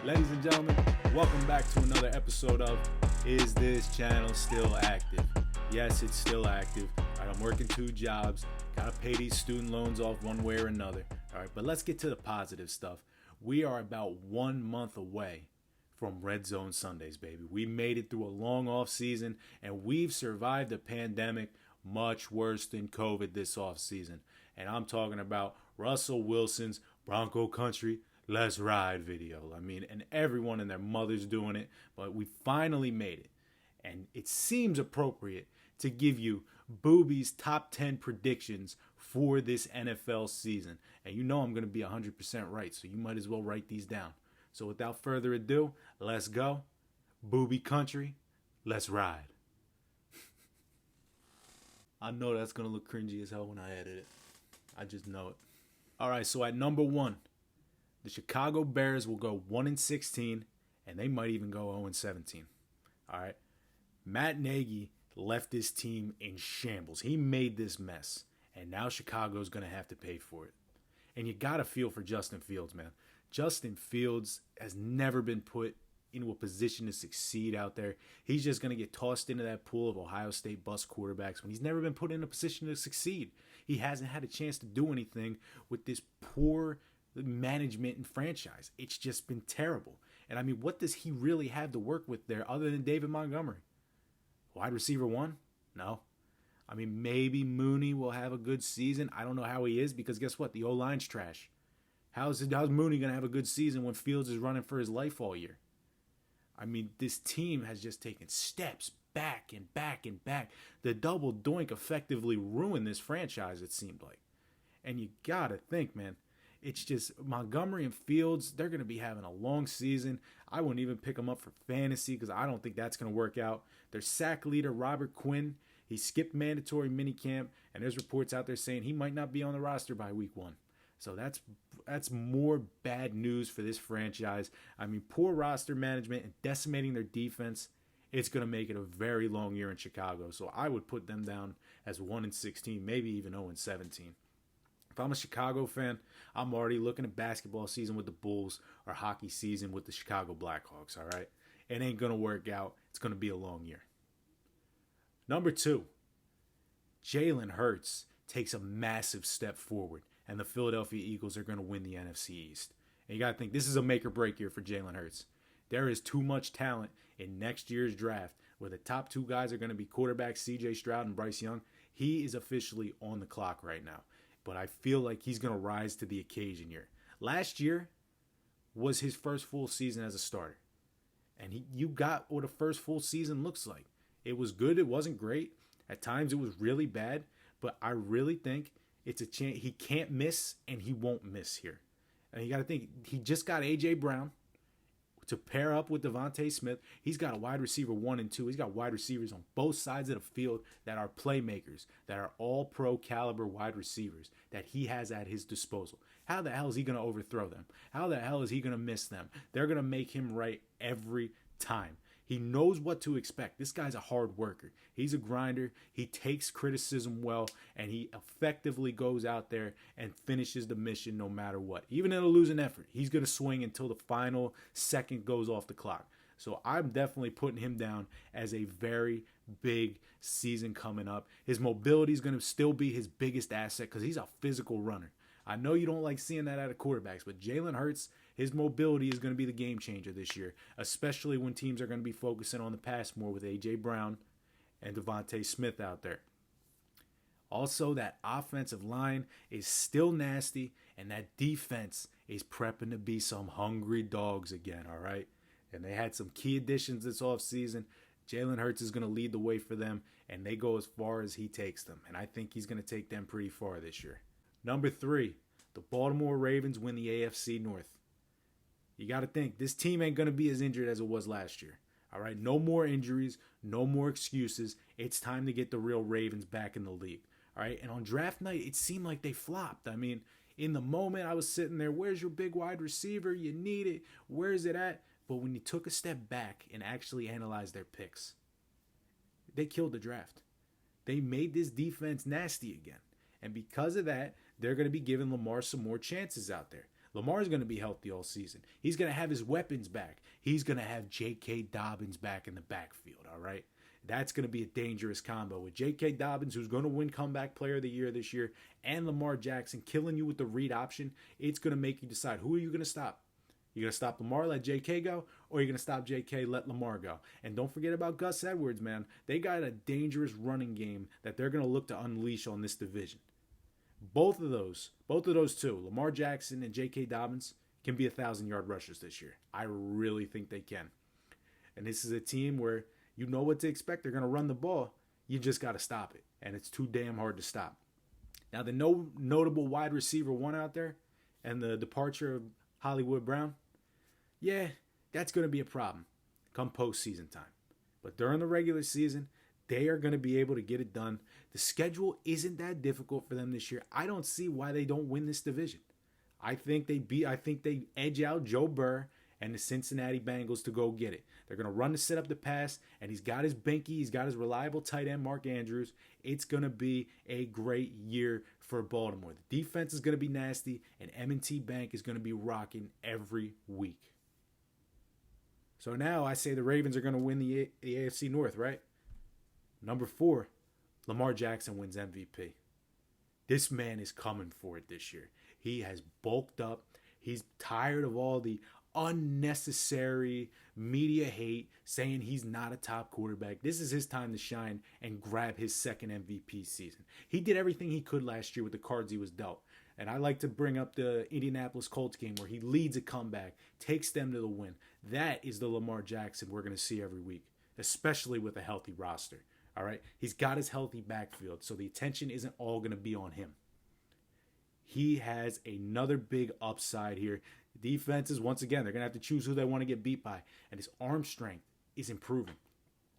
Ladies and gentlemen, welcome back to another episode of Is This Channel Still Active? Yes, it's still active. All right, I'm working 2 jobs. Gotta pay these student loans off one way or another. All right, but let's get to the positive stuff. We are about 1 month away from Red Zone Sundays, baby. We made it through a long off season, and we've survived a pandemic much worse than COVID this off season. And I'm talking about Russell Wilson's Bronco Country Let's Ride video. I mean, and everyone and their mother's doing it, but we finally made it. And it seems appropriate to give you Boobie's top 10 predictions for this NFL season. And you know I'm going to be 100% right, so you might as well write these down. So without further ado, let's go. Boobie Country, let's ride. I know that's going to look cringy as hell when I edit it. I just know it. All right, so at number 1, the Chicago Bears will go 1-16, and they might even go 0-17. All right. Matt Nagy left this team in shambles. He made this mess, and now Chicago's going to have to pay for it. And you got to feel for Justin Fields, man. Justin Fields has never been put into a position to succeed out there. He's just going to get tossed into that pool of Ohio State bust quarterbacks when he's never been put in a position to succeed. He hasn't had a chance to do anything with this poor management and franchise. It's just been terrible. And I mean, what does he really have to work with there other than David Montgomery? Wide receiver 1? No. I mean, maybe Mooney will have a good season. I don't know how he is because guess what? The O-line's trash. How's Mooney going to have a good season when Fields is running for his life all year? I mean, this team has just taken steps back and back and back. The double doink effectively ruined this franchise, it seemed like. And you got to think, man, it's just Montgomery and Fields, they're going to be having a long season. I wouldn't even pick them up for fantasy because I don't think that's going to work out. Their sack leader, Robert Quinn, he skipped mandatory minicamp, and there's reports out there saying he might not be on the roster by week 1. So that's more bad news for this franchise. I mean, poor roster management and decimating their defense, it's going to make it a very long year in Chicago. So I would put them down as 1-16, maybe even 0-17. If I'm a Chicago fan, I'm already looking at basketball season with the Bulls or hockey season with the Chicago Blackhawks, all right? It ain't going to work out. It's going to be a long year. Number 2, Jalen Hurts takes a massive step forward, and the Philadelphia Eagles are going to win the NFC East. And you got to think, this is a make or break year for Jalen Hurts. There is too much talent in next year's draft where the top 2 guys are going to be quarterbacks C.J. Stroud and Bryce Young. He is officially on the clock right now. But I feel like he's going to rise to the occasion here. Last year was his first full season as a starter. And you got what a first full season looks like. It was good. It wasn't great. At times it was really bad. But I really think it's a chance. He can't miss and he won't miss here. And you got to think, he just got A.J. Brown to pair up with Devontae Smith. He's got a wide receiver 1 and 2. He's got wide receivers on both sides of the field that are playmakers, that are all pro caliber wide receivers that he has at his disposal. How the hell is he going to overthrow them? How the hell is he going to miss them? They're going to make him right every time. He knows what to expect. This guy's a hard worker. He's a grinder. He takes criticism well, and he effectively goes out there and finishes the mission no matter what. Even in a losing effort, he's going to swing until the final second goes off the clock. So I'm definitely putting him down as a very big season coming up. His mobility is going to still be his biggest asset because he's a physical runner. I know you don't like seeing that out of quarterbacks, but Jalen Hurts, his mobility is going to be the game changer this year, especially when teams are going to be focusing on the pass more with A.J. Brown and Devontae Smith out there. Also, that offensive line is still nasty, and that defense is prepping to be some hungry dogs again, all right? And they had some key additions this offseason. Jalen Hurts is going to lead the way for them, and they go as far as he takes them. And I think he's going to take them pretty far this year. Number 3, the Baltimore Ravens win the AFC North. You got to think, this team ain't going to be as injured as it was last year. All right, no more injuries, no more excuses. It's time to get the real Ravens back in the league. All right, and on draft night, it seemed like they flopped. I mean, in the moment, I was sitting there, where's your big wide receiver? You need it. Where's it at? But when you took a step back and actually analyzed their picks, they killed the draft. They made this defense nasty again. And because of that, they're going to be giving Lamar some more chances out there. Lamar's going to be healthy all season. He's going to have his weapons back. He's going to have J.K. Dobbins back in the backfield, all right? That's going to be a dangerous combo with J.K. Dobbins, who's going to win Comeback Player of the Year this year, and Lamar Jackson killing you with the read option. It's going to make you decide, who are you going to stop? You're going to stop Lamar, let J.K. go, or you're going to stop J.K., let Lamar go. And don't forget about Gus Edwards, man. They got a dangerous running game that they're going to look to unleash on this division. Both of those two, Lamar Jackson and J.K. Dobbins, can be 1,000-yard rushers this year. I really think they can. And this is a team where you know what to expect. They're going to run the ball. You just got to stop it. And it's too damn hard to stop. Now, the notable wide receiver one out there and the departure of Hollywood Brown, yeah, that's going to be a problem come postseason time. But during the regular season, they are going to be able to get it done. The schedule isn't that difficult for them this year. I don't see why they don't win this division. I think they edge out Joe Burrow and the Cincinnati Bengals to go get it. They're going to run to set up the pass, and he's got his binky, he's got his reliable tight end, Mark Andrews. It's going to be a great year for Baltimore. The defense is going to be nasty, and M&T Bank is going to be rocking every week. So now I say the Ravens are going to win the AFC North, right? Number 4, Lamar Jackson wins MVP. This man is coming for it this year. He has bulked up. He's tired of all the unnecessary media hate saying he's not a top quarterback. This is his time to shine and grab his second MVP season. He did everything he could last year with the cards he was dealt. And I like to bring up the Indianapolis Colts game where he leads a comeback, takes them to the win. That is the Lamar Jackson we're going to see every week, especially with a healthy roster. All right? He's got his healthy backfield, so the attention isn't all going to be on him. He has another big upside here. Defenses, once again, they're going to have to choose who they want to get beat by. And his arm strength is improving.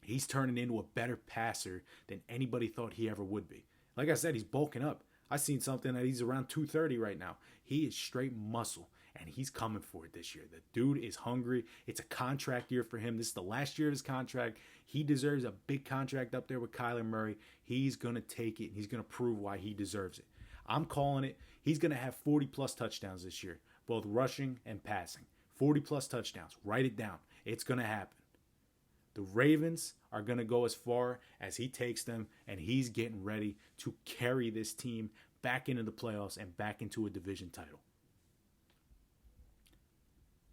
He's turning into a better passer than anybody thought he ever would be. Like I said, he's bulking up. I seen something that he's around 230 right now. He is straight muscle, and he's coming for it this year. The dude is hungry. It's a contract year for him. This is the last year of his contract. He deserves a big contract up there with Kyler Murray. He's going to take it, and he's going to prove why he deserves it. I'm calling it. He's going to have 40-plus touchdowns this year, both rushing and passing. 40-plus touchdowns. Write it down. It's going to happen. The Ravens are going to go as far as he takes them, and he's getting ready to carry this team back into the playoffs and back into a division title.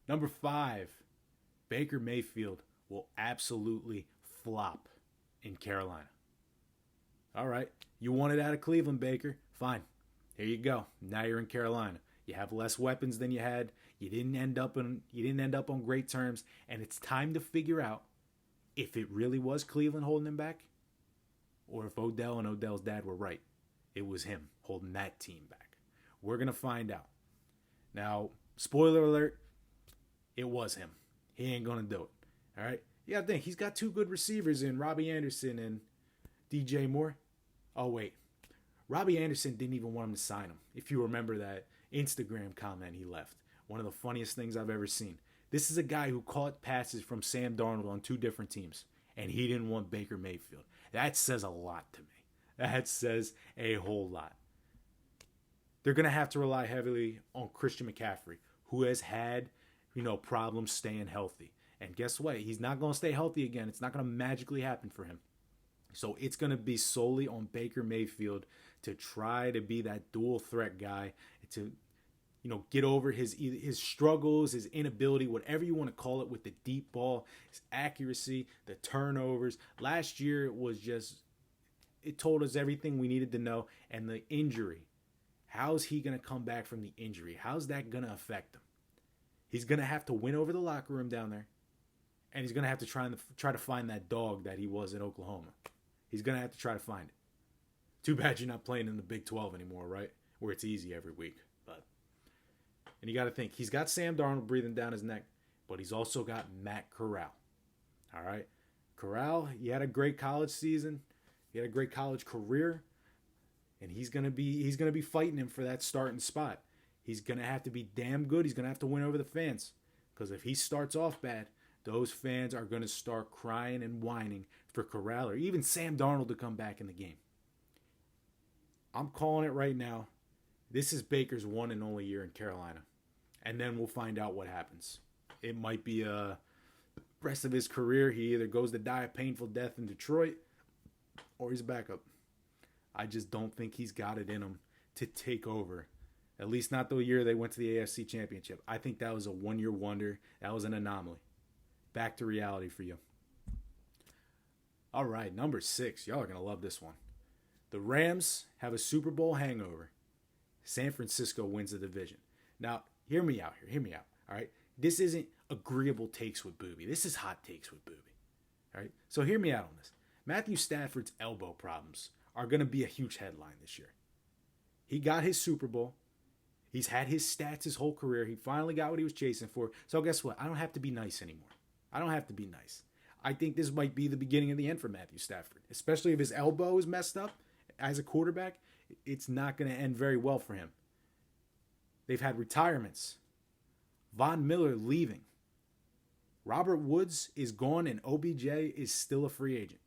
Number 5, Baker Mayfield will absolutely flop in Carolina. All right, you wanted out of Cleveland, Baker. Fine. Here you go. Now you're in Carolina. You have less weapons than you had. You didn't end up on great terms, and it's time to figure out if it really was Cleveland holding him back, or if Odell and Odell's dad were right. It was him holding that team back. We're going to find out. Now, spoiler alert, it was him. He ain't going to do it. All right? You got to think, he's got 2 good receivers in Robbie Anderson and DJ Moore. Oh, wait. Robbie Anderson didn't even want him to sign him, if you remember that Instagram comment he left. One of the funniest things I've ever seen. This is a guy who caught passes from Sam Darnold on 2 different teams, and he didn't want Baker Mayfield. That says a lot to me. That says a whole lot. They're going to have to rely heavily on Christian McCaffrey, who has had, problems staying healthy. And guess what? He's not going to stay healthy again. It's not going to magically happen for him. So it's going to be solely on Baker Mayfield to try to be that dual threat guy, to get over his struggles, his inability, whatever you want to call it, with the deep ball, his accuracy, the turnovers. Last year it told us everything we needed to know. And the injury, how's he going to come back from the injury? How's that going to affect him? He's going to have to win over the locker room down there. And he's going to have to try to find that dog that he was in Oklahoma. He's going to have to try to find it. Too bad you're not playing in the Big 12 anymore, right? Where it's easy every week. And you got to think, he's got Sam Darnold breathing down his neck, but he's also got Matt Corral. All right? Corral, he had a great college season. He had a great college career. And he's going to be fighting him for that starting spot. He's going to have to be damn good. He's going to have to win over the fans. Because if he starts off bad, those fans are going to start crying and whining for Corral or even Sam Darnold to come back in the game. I'm calling it right now. This is Baker's one and only year in Carolina. and then we'll find out what happens. It might be a rest of his career. He either goes to die a painful death in Detroit or he's a backup. I just don't think he's got it in him to take over. At least not the year they went to the AFC Championship. I think that was a one-year wonder. That was an anomaly. Back to reality for you. All right, number 6. Y'all are going to love this one. The Rams have a Super Bowl hangover. San Francisco wins the division. Now, hear me out here. Hear me out. All right? This isn't agreeable takes with Boobie. This is hot takes with Boobie. All right? So hear me out on this. Matthew Stafford's elbow problems are going to be a huge headline this year. He got his Super Bowl. He's had his stats his whole career. He finally got what he was chasing for. So guess what? I don't have to be nice anymore. I don't have to be nice. I think this might be the beginning of the end for Matthew Stafford, especially if his elbow is messed up as a quarterback. It's not going to end very well for him. They've had retirements. Von Miller leaving. Robert Woods is gone and OBJ is still a free agent.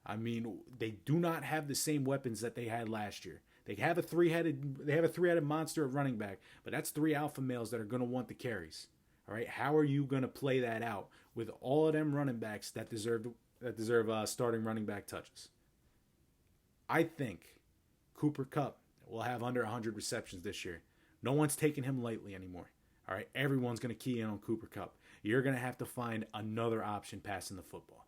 I mean, they do not have the same weapons that they had last year. They have a three-headed monster at running back, but that's 3 alpha males that are going to want the carries. All right, how are you going to play that out with all of them running backs that deserve starting running back touches? I think Cooper Kupp will have under 100 receptions this year. No one's taking him lightly anymore. All right, everyone's going to key in on Cooper Kupp. You're going to have to find another option passing the football.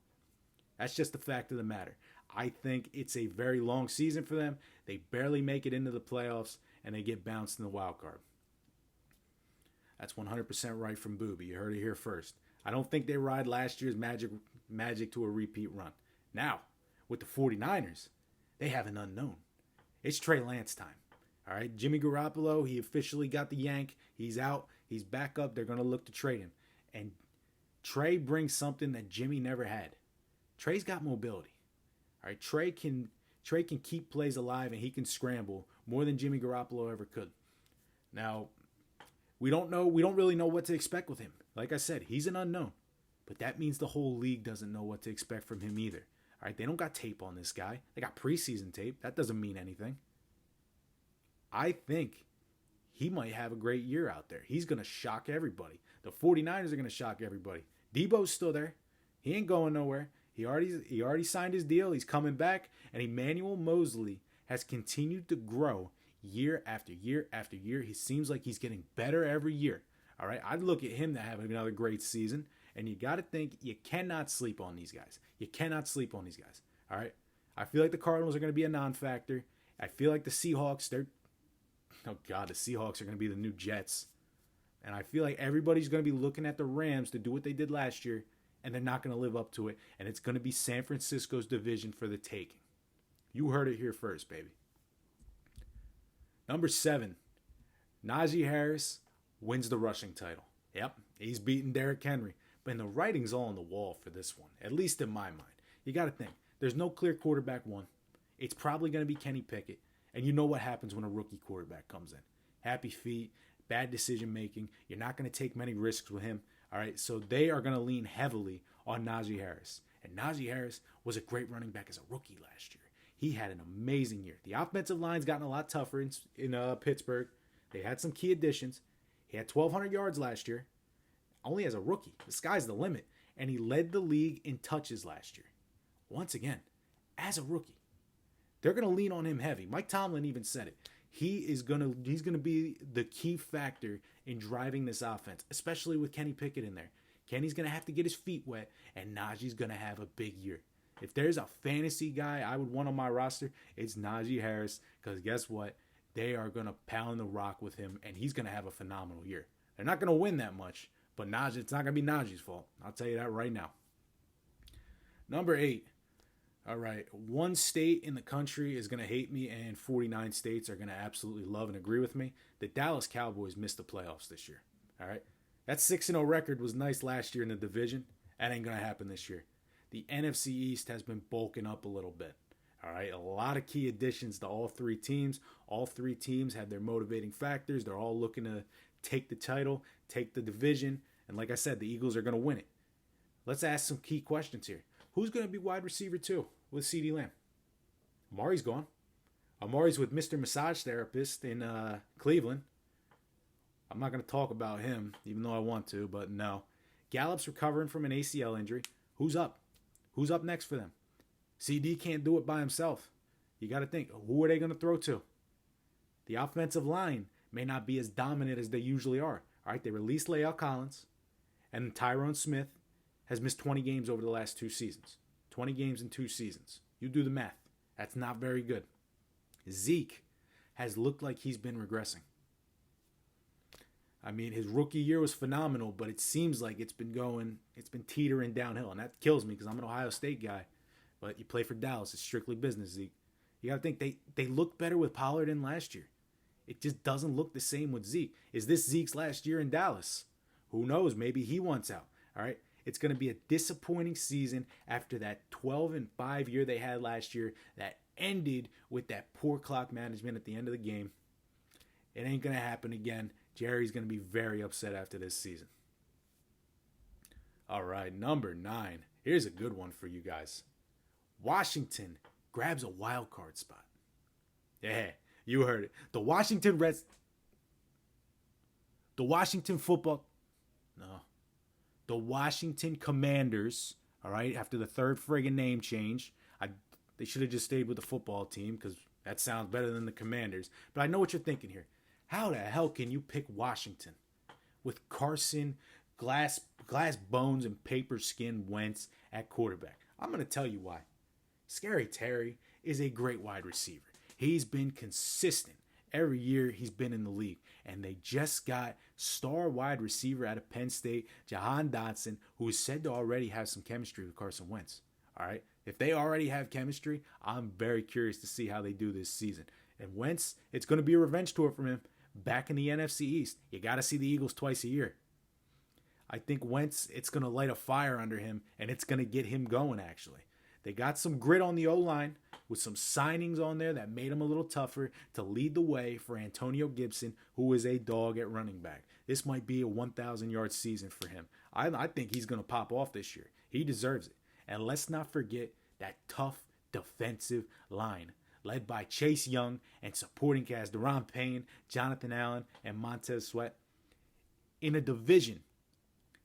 That's just the fact of the matter. I think it's a very long season for them. They barely make it into the playoffs, and they get bounced in the wild card. That's 100% right from Boobie. You heard it here first. I don't think they ride last year's magic to a repeat run. Now, with the 49ers, they have an unknown. It's Trey Lance time. All right, Jimmy Garoppolo, he officially got the yank. He's out. He's back up. They're going to look to trade him. And Trey brings something that Jimmy never had. Trey's got mobility. All right, Trey can keep plays alive and he can scramble more than Jimmy Garoppolo ever could. Now, we don't really know what to expect with him. Like I said, he's an unknown. But that means the whole league doesn't know what to expect from him either. All right, they don't got tape on this guy. They got preseason tape. That doesn't mean anything. I think he might have a great year out there. He's going to shock everybody. The 49ers are going to shock everybody. Debo's still there. He ain't going nowhere. He already signed his deal. He's coming back. And Emmanuel Mosley has continued to grow year after year after year. He seems like he's getting better every year. All right, I'd look at him to have another great season. And you got to think, you cannot sleep on these guys. You cannot sleep on these guys. All right, I feel like the Cardinals are going to be a non-factor. I feel like the Seahawks, the Seahawks are going to be the new Jets. And I feel like everybody's going to be looking at the Rams to do what they did last year, and they're not going to live up to it. And it's going to be San Francisco's division for the taking. You heard it here first, baby. Number 7, Najee Harris wins the rushing title. Yep, he's beating Derrick Henry. But the writing's all on the wall for this one, at least in my mind. You got to think, there's no clear quarterback one. It's probably going to be Kenny Pickett. And you know what happens when a rookie quarterback comes in. Happy feet, bad decision making. You're not going to take many risks with him. All right, so they are going to lean heavily on Najee Harris. And Najee Harris was a great running back as a rookie last year. He had an amazing year. The offensive line's gotten a lot tougher in Pittsburgh. They had some key additions. He had 1,200 yards last year, only as a rookie. The sky's the limit. And he led the league in touches last year. Once again, as a rookie. They're going to lean on him heavy. Mike Tomlin even said it. He's going to be the key factor in driving this offense, especially with Kenny Pickett in there. Kenny's going to have to get his feet wet, and Najee's going to have a big year. If there's a fantasy guy I would want on my roster, it's Najee Harris, because guess what? They are going to pound the rock with him, and he's going to have a phenomenal year. They're not going to win that much, but it's not going to be Najee's fault. I'll tell you that right now. Number 8. All right, one state in the country is going to hate me, and 49 states are going to absolutely love and agree with me. The Dallas Cowboys missed the playoffs this year. All right, that 6-0 record was nice last year in the division. That ain't going to happen this year. The NFC East has been bulking up a little bit. All right, a lot of key additions to all 3 teams. All 3 teams have their motivating factors. They're all looking to take the title, take the division, and like I said, the Eagles are going to win it. Let's ask some key questions here. Who's going to be wide receiver 2 with CeeDee Lamb? Amari's gone. Amari's with Mr. Massage Therapist in Cleveland. I'm not going to talk about him, even though I want to, but no. Gallup's recovering from an ACL injury. Who's up? Who's up next for them? CD can't do it by himself. You got to think, who are they going to throw to? The offensive line may not be as dominant as they usually are. All right, they released La'el Collins, and Tyrone Smith has missed 20 games over the last 2 seasons. 20 games in 2 seasons. You do the math. That's not very good. Zeke has looked like he's been regressing. I mean, his rookie year was phenomenal, but it seems like it's been teetering downhill, and that kills me because I'm an Ohio State guy. But you play for Dallas, it's strictly business, Zeke. You got to think they looked better with Pollard than last year. It just doesn't look the same with Zeke. Is this Zeke's last year in Dallas? Who knows? Maybe he wants out. All right. It's going to be a disappointing season after that 12-5 year they had last year that ended with that poor clock management at the end of the game. It ain't going to happen again. Jerry's going to be very upset after this season. All right, number 9. Here's a good one for you guys. Washington grabs a wild card spot. Yeah, you heard it. The Washington Commanders, all right, after the 3rd friggin' name change. They should have just stayed with the football team because that sounds better than the Commanders. But I know what you're thinking here. How the hell can you pick Washington with Carson, glass bones, and paper skin Wentz at quarterback? I'm going to tell you why. Scary Terry is a great wide receiver. He's been consistent every year he's been in the league. And they just got star wide receiver out of Penn State, Jahan Dotson, who is said to already have some chemistry with Carson Wentz. All right? If they already have chemistry, I'm very curious to see how they do this season. And Wentz, it's going to be a revenge tour for him back in the NFC East. You got to see the Eagles twice a year. I think Wentz, it's going to light a fire under him, and it's going to get him going, actually. They got some grit on the O-line with some signings on there that made him a little tougher to lead the way for Antonio Gibson, who is a dog at running back. This might be a 1,000-yard season for him. I think he's going to pop off this year. He deserves it. And let's not forget that tough defensive line led by Chase Young and supporting cast Deron Payne, Jonathan Allen, and Montez Sweat in a division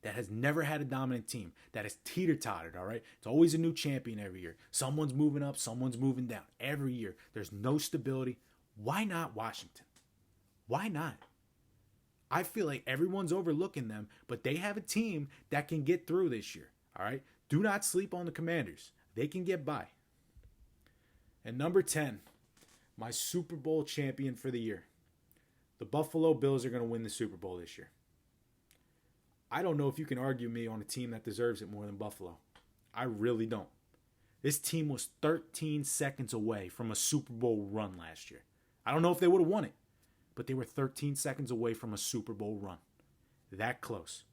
that has never had a dominant team, that is teeter-tottered, all right? It's always a new champion every year. Someone's moving up, someone's moving down. Every year, there's no stability. Why not Washington? Why not? I feel like everyone's overlooking them, but they have a team that can get through this year, all right? Do not sleep on the Commanders. They can get by. And number 10, my Super Bowl champion for the year. The Buffalo Bills are going to win the Super Bowl this year. I don't know if you can argue me on a team that deserves it more than Buffalo. I really don't. This team was 13 seconds away from a Super Bowl run last year. I don't know if they would have won it, but they were 13 seconds away from a Super Bowl run. That close.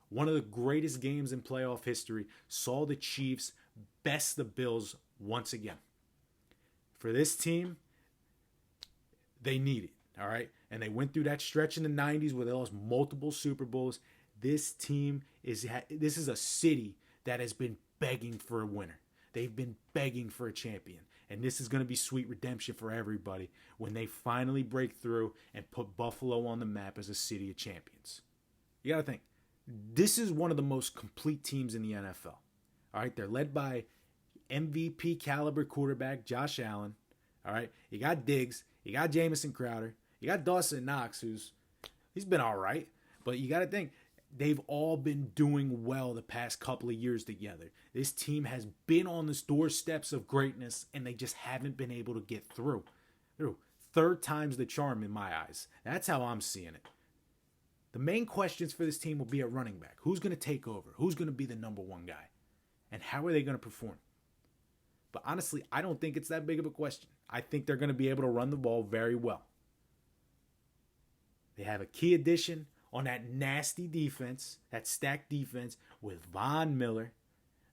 One of the greatest games in playoff history saw the Chiefs best the Bills once again. For this team, they need it, all right? And they went through that stretch in the 90s where they lost multiple Super Bowls. This is a city that has been begging for a winner. They've been begging for a champion. And this is going to be sweet redemption for everybody when they finally break through and put Buffalo on the map as a city of champions. You got to think, this is one of the most complete teams in the NFL. All right, they're led by MVP caliber quarterback Josh Allen. All right, you got Diggs, you got Jamison Crowder, you got Dawson Knox, he's been all right. But you got to think, they've all been doing well the past couple of years together. This team has been on the doorsteps of greatness, and they just haven't been able to get through. Third time's the charm in my eyes. That's how I'm seeing it. The main questions for this team will be at running back. Who's going to take over? Who's going to be the number one guy? And how are they going to perform? But honestly, I don't think it's that big of a question. I think they're going to be able to run the ball very well. They have a key addition on that nasty defense, that stacked defense with Von Miller.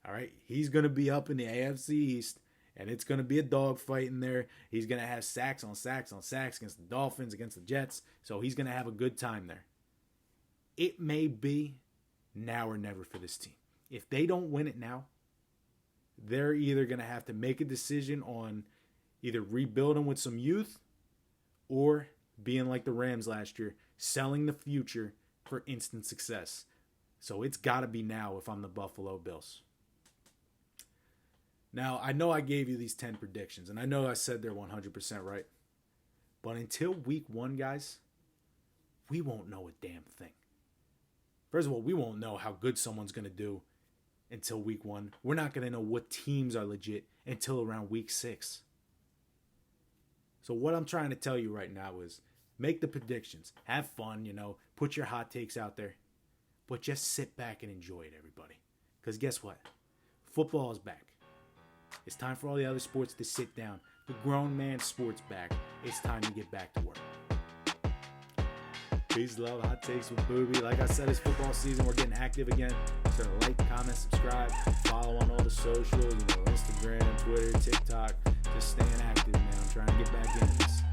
All right, he's going to be up in the AFC East, and it's going to be a dogfight in there. He's going to have sacks on sacks on sacks against the Dolphins, against the Jets, so he's going to have a good time there. It may be now or never for this team. If they don't win it now, they're either going to have to make a decision on either rebuilding with some youth or being like the Rams last year, selling the future for instant success. So it's got to be now if I'm the Buffalo Bills. Now, I know I gave you these 10 predictions, and I know I said they're 100% right. But until week 1, guys, we won't know a damn thing. First of all, we won't know how good someone's going to do until week 1. We're not going to know what teams are legit until around week 6. So what I'm trying to tell you right now is make the predictions. Have fun, put your hot takes out there. But just sit back and enjoy it, everybody. Because guess what? Football is back. It's time for all the other sports to sit down. The grown man sport's back. It's time to get back to work. Peace, love, hot takes with Boobie. Like I said, it's football season. We're getting active again. So like, comment, subscribe, follow on all the socials, Instagram, Twitter, TikTok. Just staying active, man. I'm trying to get back into this.